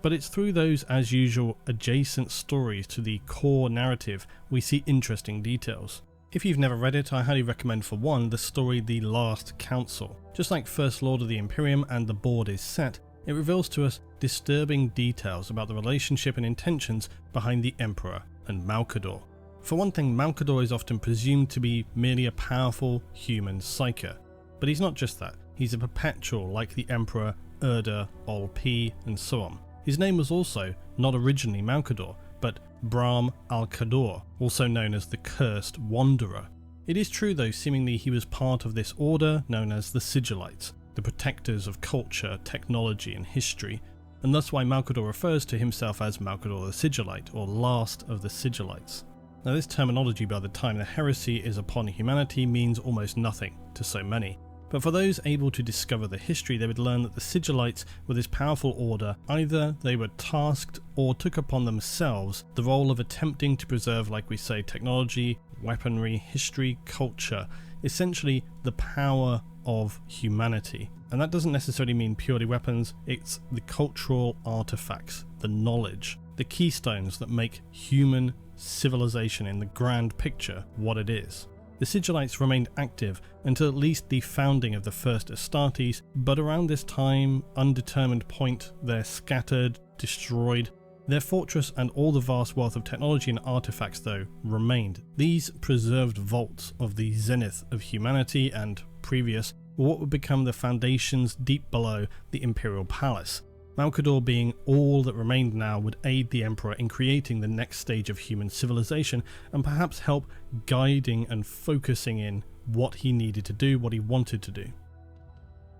But it's through those, as usual, adjacent stories to the core narrative we see interesting details. If you've never read it, I highly recommend, for one, the story The Last Council. Just like First Lord of the Imperium and The Board is Set, it reveals to us disturbing details about the relationship and intentions behind the Emperor and Malcador. For one thing, Malcador is often presumed to be merely a powerful human psyker. But he's not just that, he's a perpetual like the Emperor, Erda, Ol P, and so on. His name was also not originally Malcador, but Bram al-Kador, also known as the Cursed Wanderer. It is true though, seemingly he was part of this order known as the Sigillites, the protectors of culture, technology and history, and thus why Malcador refers to himself as Malcador the Sigillite, or last of the Sigillites. Now this terminology by the time the heresy is upon humanity means almost nothing to so many, but for those able to discover the history, they would learn that the Sigillites were this powerful order. Either they were tasked or took upon themselves the role of attempting to preserve, like we say, technology, weaponry, history, culture, essentially the power of humanity. And that doesn't necessarily mean purely weapons, it's the cultural artifacts, the knowledge, the keystones that make human civilization in the grand picture what it is. The Sigillites remained active until at least the founding of the first Astartes, but around this time, undetermined point, they're scattered, destroyed. Their fortress and all the vast wealth of technology and artifacts, though, remained. These preserved vaults of the zenith of humanity and previous were what would become the foundations deep below the Imperial Palace. Malcador, being all that remained now, would aid the Emperor in creating the next stage of human civilization and perhaps help guiding and focusing in what he needed to do, what he wanted to do.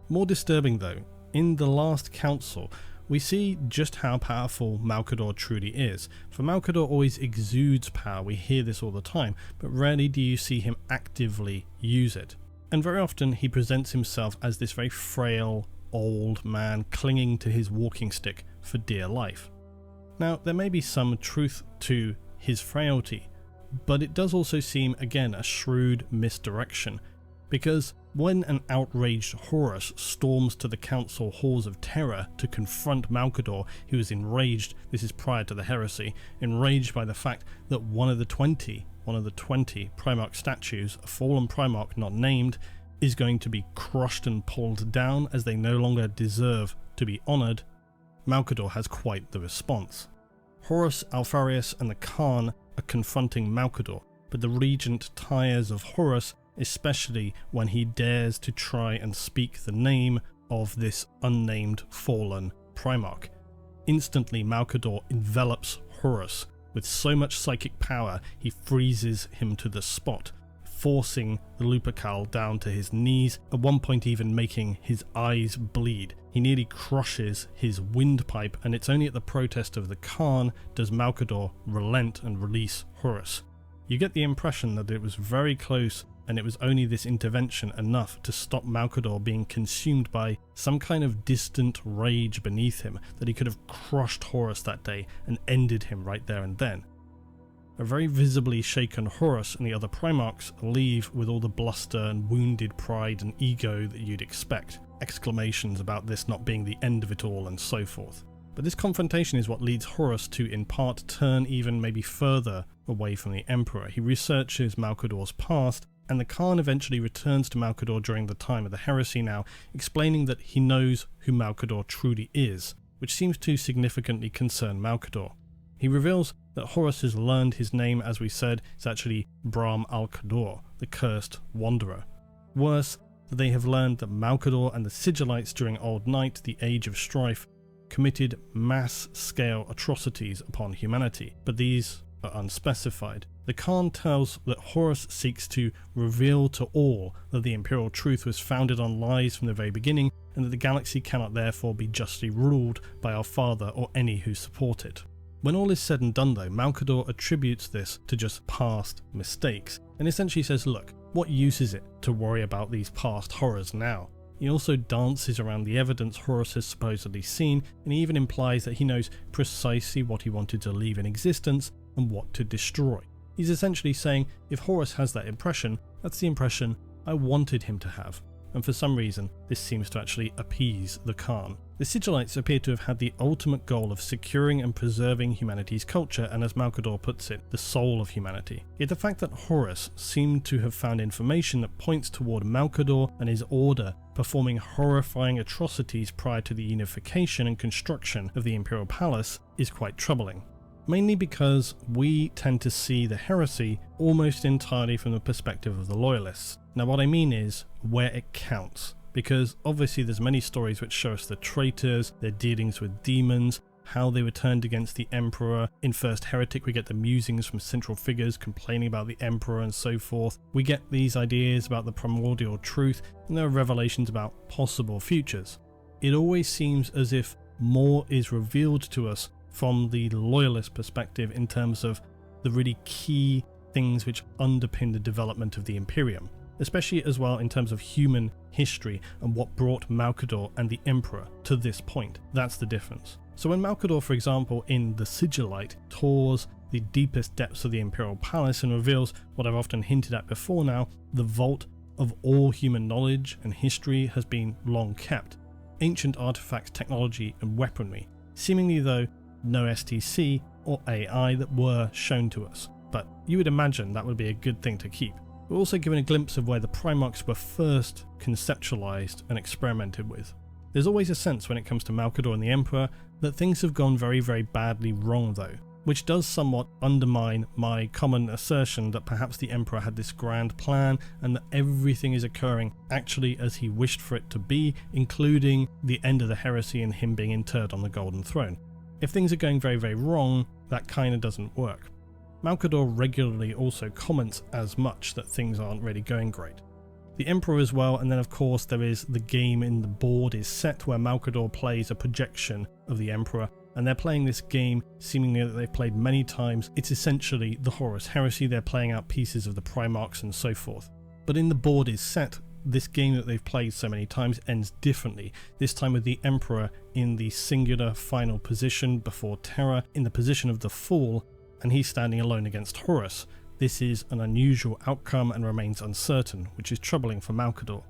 More disturbing though, in The Last Council, we see just how powerful Malcador truly is. For Malcador always exudes power, we hear this all the time, but rarely do you see him actively use it. And very often he presents himself as this very frail, old man clinging to his walking stick for dear life. Now, there may be some truth to his frailty, but it does also seem, again, a shrewd misdirection, because when an outraged Horus storms to the council halls of terror to confront Malcador, he was enraged, this is prior to the heresy, enraged by the fact that one of the 20 Primarch statues, a fallen Primarch not named, is going to be crushed and pulled down as they no longer deserve to be honoured. Malcador has quite the response. Horus, Alpharius and the Khan are confronting Malcador, but the regent tires of Horus, especially when he dares to try and speak the name of this unnamed fallen Primarch. Instantly Malcador envelops Horus with so much psychic power he freezes him to the spot, forcing the Lupercal down to his knees, at one point even making his eyes bleed. He nearly crushes his windpipe, and it's only at the protest of the Khan does Malcador relent and release Horus. You get the impression that it was very close, and it was only this intervention enough to stop Malcador being consumed by some kind of distant rage beneath him, that he could have crushed Horus that day and ended him right there and then. A very visibly shaken Horus and the other Primarchs leave with all the bluster and wounded pride and ego that you'd expect, exclamations about this not being the end of it all and so forth. But this confrontation is what leads Horus to in part turn even maybe further away from the Emperor. He researches Malcador's past, and the Khan eventually returns to Malcador during the time of the heresy now, explaining that he knows who Malcador truly is, which seems to significantly concern Malcador. He reveals that Horus has learned his name, as we said, is actually Bram al-Kador, the Cursed Wanderer. Worse, that they have learned that Malcador and the Sigillites during Old Night, the Age of Strife, committed mass-scale atrocities upon humanity, but these are unspecified. The Khan tells that Horus seeks to reveal to all that the Imperial truth was founded on lies from the very beginning, and that the galaxy cannot therefore be justly ruled by our father or any who support it. When all is said and done though, Malcador attributes this to just past mistakes, and essentially says, look, what use is it to worry about these past horrors now? He also dances around the evidence Horus has supposedly seen, and he even implies that he knows precisely what he wanted to leave in existence and what to destroy. He's essentially saying, if Horus has that impression, that's the impression I wanted him to have. and for some reason this seems to actually appease the Khan. The Sigillites appear to have had the ultimate goal of securing and preserving humanity's culture and, as Malcador puts it, the soul of humanity. Yet the fact that Horus seemed to have found information that points toward Malcador and his order performing horrifying atrocities prior to the unification and construction of the Imperial Palace is quite troubling. Mainly because we tend to see the heresy almost entirely from the perspective of the Loyalists. Now what I mean is where it counts. Because obviously there's many stories which show us the traitors, their dealings with demons, how they were turned against the Emperor. In First Heretic we get the musings from central figures complaining about the Emperor and so forth. We get these ideas about the primordial truth, and there are revelations about possible futures. It always seems as if more is revealed to us from the Loyalist perspective in terms of the really key things which underpin the development of the Imperium. Especially as well in terms of human history and what brought Malcador and the Emperor to this point. That's the difference. So when Malcador, for example, in The Sigillite, tours the deepest depths of the Imperial Palace and reveals what I've often hinted at before now, the vault of all human knowledge and history has been long kept. Ancient artifacts, technology and weaponry, seemingly though no STC or AI that were shown to us. But you would imagine that would be a good thing to keep. We're also given a glimpse of where the Primarchs were first conceptualized and experimented with. There's always a sense when it comes to Malcador and the Emperor that things have gone very, very badly wrong though, which does somewhat undermine my common assertion that perhaps the Emperor had this grand plan and that everything is occurring actually as he wished for it to be, including the end of the heresy and him being interred on the Golden Throne. If things are going very, very wrong, that kind of doesn't work. Malcador regularly also comments as much that things aren't really going great. The Emperor as well, and then of course there is the game in the board is Sett, where Malcador plays a projection of the Emperor, and they're playing this game seemingly that they've played many times. It's essentially the Horus Heresy, they're playing out pieces of the Primarchs and so forth. But in the board is Sett, this game that they've played so many times ends differently, this time with the Emperor in the singular final position before Terra, in the position of the Fool, and he's standing alone against Horus. This is an unusual outcome and remains uncertain, which is troubling for Malcador.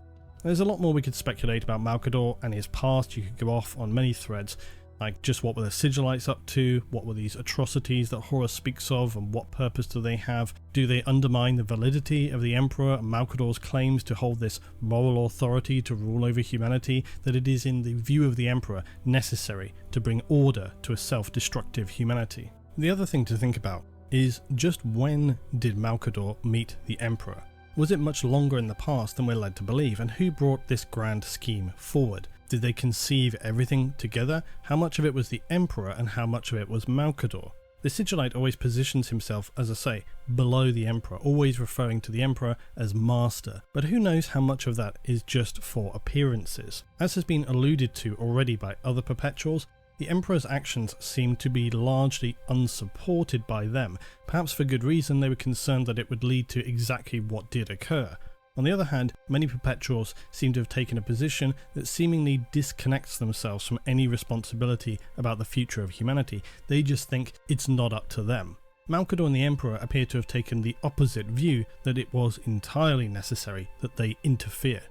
There's a lot more we could speculate about Malcador and his past. You could go off on many threads, like just what were the Sigillites up to, what were these atrocities that Horus speaks of, and what purpose do they have? Do they undermine the validity of the Emperor and Malcador's claims to hold this moral authority to rule over humanity, that it is in the view of the Emperor necessary to bring order to a self-destructive humanity? The other thing to think about is just when did Malcador meet the Emperor? Was it much longer in the past than we're led to believe, and who brought this grand scheme forward? Did they conceive everything together? How much of it was the Emperor and how much of it was Malcador? The Sigillite always positions himself, as I say, below the Emperor, always referring to the Emperor as Master, but who knows how much of that is just for appearances. As has been alluded to already by other Perpetuals, the Emperor's actions seemed to be largely unsupported by them. Perhaps for good reason, they were concerned that it would lead to exactly what did occur. On the other hand, many Perpetuals seem to have taken a position that seemingly disconnects themselves from any responsibility about the future of humanity. They just think it's not up to them. Malcador and the Emperor appear to have taken the opposite view, that it was entirely necessary that they interfere.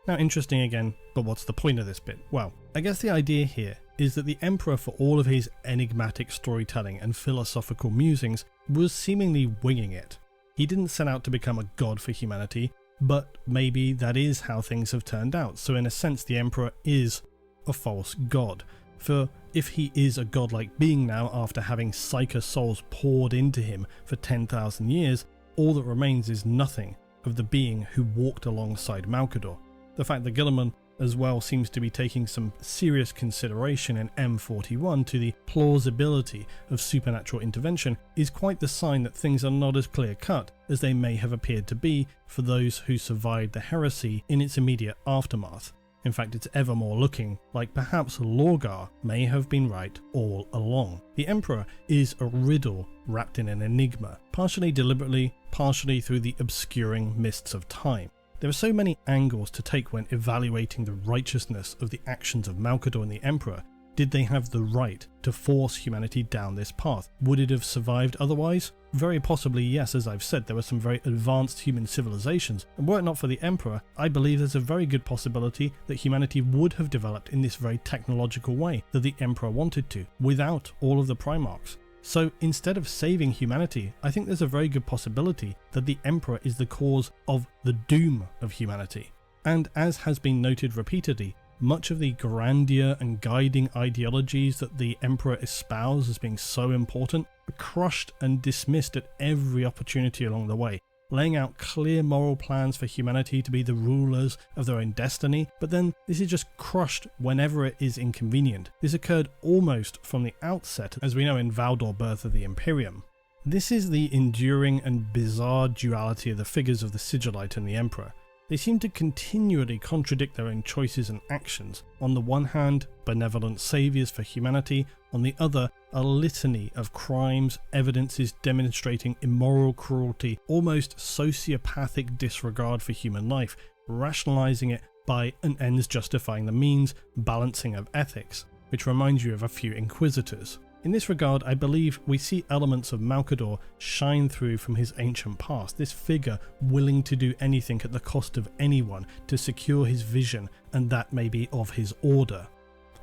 Now, interesting again, but what's the point of this bit? Well, I guess the idea here is that the Emperor, for all of his enigmatic storytelling and philosophical musings, was seemingly winging it. He didn't set out to become a god for humanity, but maybe that is how things have turned out. So in a sense, the Emperor is a false god. For if he is a godlike being now after having Psyker souls poured into him for 10,000 years, all that remains is nothing of the being who walked alongside Malcador. The fact that Guilliman as well seems to be taking some serious consideration in M41 to the plausibility of supernatural intervention is quite the sign that things are not as clear-cut as they may have appeared to be for those who survived the heresy in its immediate aftermath. In fact, it's ever more looking like perhaps Lorgar may have been right all along. The Emperor is a riddle wrapped in an enigma, partially deliberately, partially through the obscuring mists of time. There are so many angles to take when evaluating the righteousness of the actions of Malcador and the Emperor, Did they have the right to force humanity down this path? Would it have survived otherwise? Very possibly yes. As I've said, there were some very advanced human civilizations, and were it not for the Emperor, I believe there's a very good possibility that humanity would have developed in this very technological way that the Emperor wanted to, without all of the Primarchs. So instead of saving humanity, I think there's a very good possibility that the Emperor is the cause of the doom of humanity. And as has been noted repeatedly, much of the grandeur and guiding ideologies that the Emperor espoused as being so important were crushed and dismissed at every opportunity along the way, laying out clear moral plans for humanity to be the rulers of their own destiny, but then this is just crushed whenever it is inconvenient. This occurred almost from the outset, as we know in Valdor Birth of the Imperium. This is the enduring and bizarre duality of the figures of the Sigillite and the Emperor. They seem to continually contradict their own choices and actions. On the one hand, benevolent saviours for humanity, on the other, a litany of crimes, evidences demonstrating immoral cruelty, almost sociopathic disregard for human life, rationalising it by an ends justifying the means, balancing of ethics, which reminds you of a few inquisitors. In this regard, I believe we see elements of Malcador shine through from his ancient past, this figure willing to do anything at the cost of anyone to secure his vision, and that may be of his order.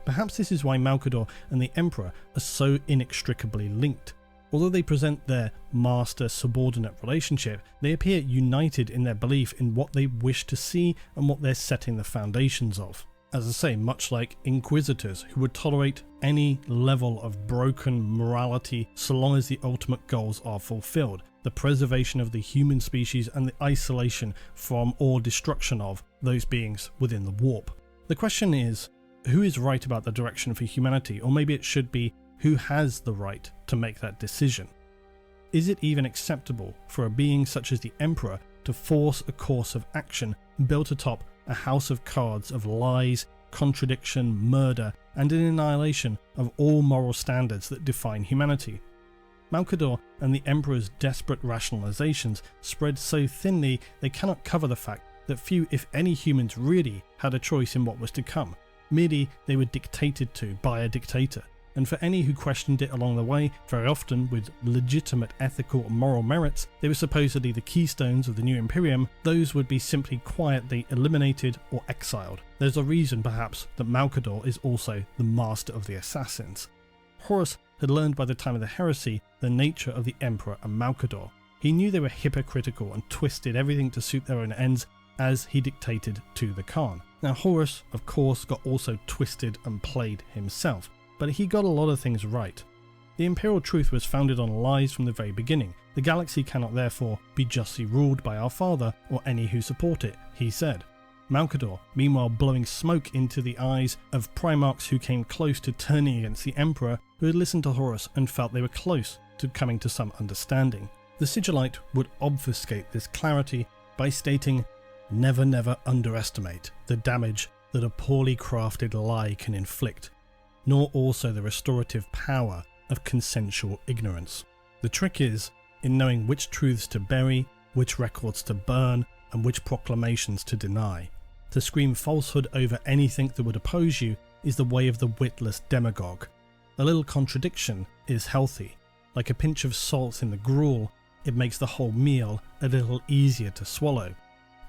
Perhaps this is why Malcador and the Emperor are so inextricably linked. Although they present their master-subordinate relationship, they appear united in their belief in what they wish to see and what they're setting the foundations of. As I say, much like inquisitors who would tolerate any level of broken morality so long as the ultimate goals are fulfilled, the preservation of the human species and the isolation from or destruction of those beings within the warp. The question is, who is right about the direction for humanity, or maybe it should be, who has the right to make that decision? Is it even acceptable for a being such as the Emperor to force a course of action built atop a house of cards of lies, contradiction, murder, and an annihilation of all moral standards that define humanity? Malcador and the Emperor's desperate rationalizations spread so thinly they cannot cover the fact that few, if any, humans really had a choice in what was to come. Merely they were dictated to by a dictator, and for any who questioned it along the way, very often with legitimate ethical and moral merits, they were supposedly the keystones of the new Imperium, those would be simply quietly eliminated or exiled. There's a reason perhaps that Malcador is also the master of the assassins. Horus had learned by the time of the heresy the nature of the Emperor and Malcador. He knew they were hypocritical and twisted everything to suit their own ends as he dictated to the Khan. Now Horus, of course, got also twisted and played himself, but he got a lot of things right. The Imperial truth was founded on lies from the very beginning. The galaxy cannot therefore be justly ruled by our father or any who support it, he said. Malcador, meanwhile blowing smoke into the eyes of Primarchs who came close to turning against the Emperor, who had listened to Horus and felt they were close to coming to some understanding. The Sigillite would obfuscate this clarity by stating, "Never, never underestimate the damage that a poorly crafted lie can inflict, nor also the restorative power of consensual ignorance. The trick is in knowing which truths to bury, which records to burn, and which proclamations to deny. To scream falsehood over anything that would oppose you is the way of the witless demagogue. A little contradiction is healthy. Like a pinch of salt in the gruel, it makes the whole meal a little easier to swallow."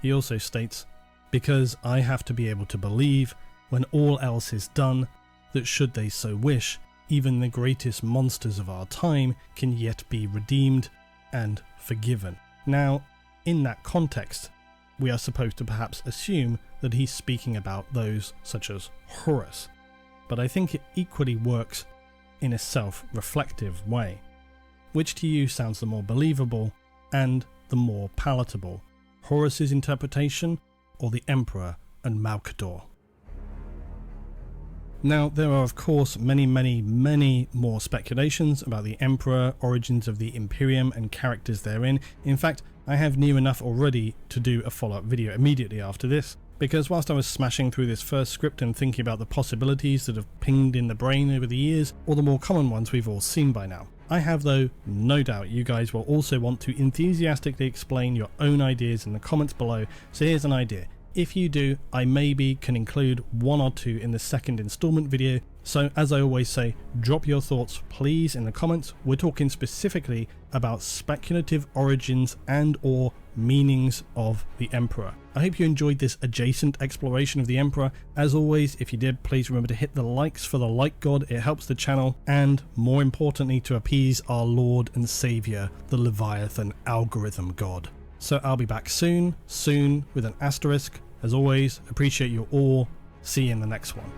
He also states, "Because I have to be able to believe, when all else is done, that should they so wish, even the greatest monsters of our time can yet be redeemed and forgiven." Now, in that context, we are supposed to perhaps assume that he's speaking about those such as Horus, but I think it equally works in a self-reflective way. Which to you sounds the more believable and the more palatable, Horus's interpretation or the Emperor and Malcador? Now, there are of course many more speculations about the Emperor, origins of the Imperium and characters therein. In fact, I have near enough already to do a follow-up video immediately after this, because whilst I was smashing through this first script and thinking about the possibilities that have pinged in the brain over the years, or the more common ones we've all seen by now, I have, though, no doubt you guys will also want to enthusiastically explain your own ideas in the comments below, so here's an idea. If you do, I maybe can include one or two in the second installment video, So as I always say, drop your thoughts please in the comments. We're talking specifically about speculative origins and or meanings of the Emperor. I hope you enjoyed this adjacent exploration of the Emperor. As always, if you did, please remember to hit the likes for the like god, it helps the channel, and more importantly to appease our Lord and Saviour, the Leviathan algorithm god. So I'll be back soon with an asterisk. As always, appreciate you all. See you in the next one.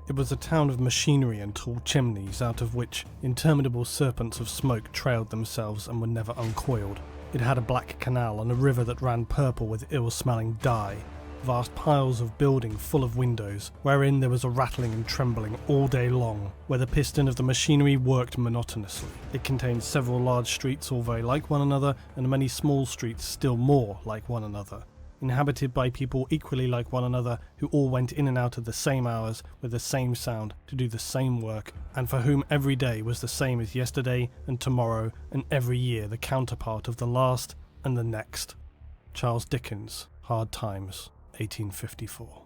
It was a town of machinery and tall chimneys, out of which interminable serpents of smoke trailed themselves and were never uncoiled. It had a black canal and a river that ran purple with ill-smelling dye. Vast piles of building full of windows, wherein there was a rattling and trembling all day long, where the piston of the machinery worked monotonously. It contained several large streets all very like one another, and many small streets still more like one another, inhabited by people equally like one another, who all went in and out at the same hours with the same sound to do the same work, and for whom every day was the same as yesterday and tomorrow, and every year the counterpart of the last and the next. Charles Dickens, Hard Times, 1854.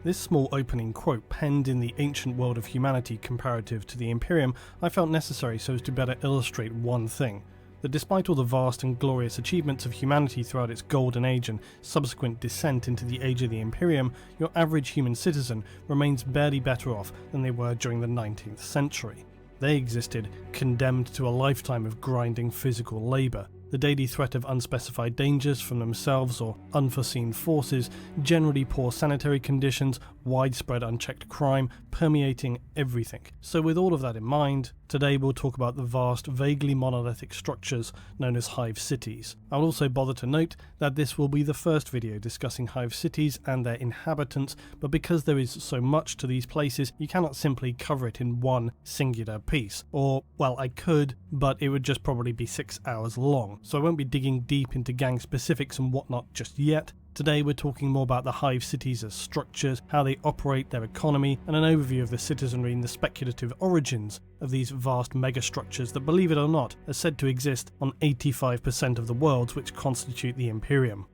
This small opening quote, penned in the ancient world of humanity comparative to the Imperium, I felt necessary so as to better illustrate one thing: that despite all the vast and glorious achievements of humanity throughout its golden age and subsequent descent into the age of the Imperium, your average human citizen remains barely better off than they were during the 19th century. They existed condemned to a lifetime of grinding physical labour, the daily threat of unspecified dangers from themselves or unforeseen forces, generally poor sanitary conditions, widespread unchecked crime permeating everything. So with all of that in mind, today we'll talk about the vast, vaguely monolithic structures known as hive cities. I'll also bother to note that this will be the first video discussing hive cities and their inhabitants, but because there is so much to these places, you cannot simply cover it in one singular piece. Or, well, I could, but it would just probably be 6 hours long, so I won't be digging deep into gang specifics and whatnot just yet. Today we're talking more about the hive cities as structures, how they operate, their economy, and an overview of the citizenry and the speculative origins of these vast megastructures that, believe it or not, are said to exist on 85% of the worlds which constitute the Imperium.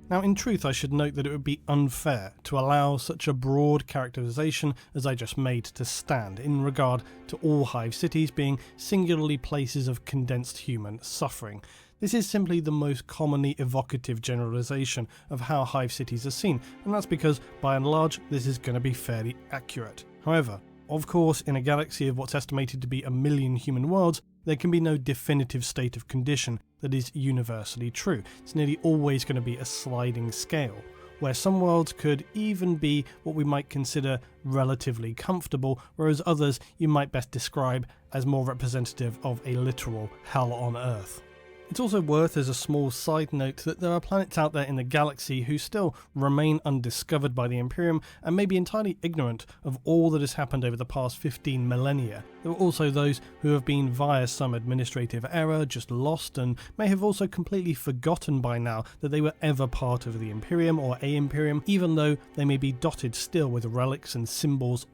Now, in truth, I should note that it would be unfair to allow such a broad characterization as I just made to stand in regard to all hive cities being singularly places of condensed human suffering. This is simply the most commonly evocative generalization of how hive cities are seen, and that's because, by and large, this is going to be fairly accurate. However, of course, in a galaxy of what's estimated to be 1 million human worlds, there can be no definitive state of condition that is universally true. It's nearly always going to be a sliding scale, where some worlds could even be what we might consider relatively comfortable, whereas others you might best describe as more representative of a literal hell on Earth. It's also worth as a small side note that there are planets out there in the galaxy who still remain undiscovered by the Imperium and may be entirely ignorant of all that has happened over the past 15 millennia. There are also those who have been, via some administrative error, just lost and may have also completely forgotten by now that they were ever part of the Imperium or a Imperium, even though they may be dotted still with relics and symbols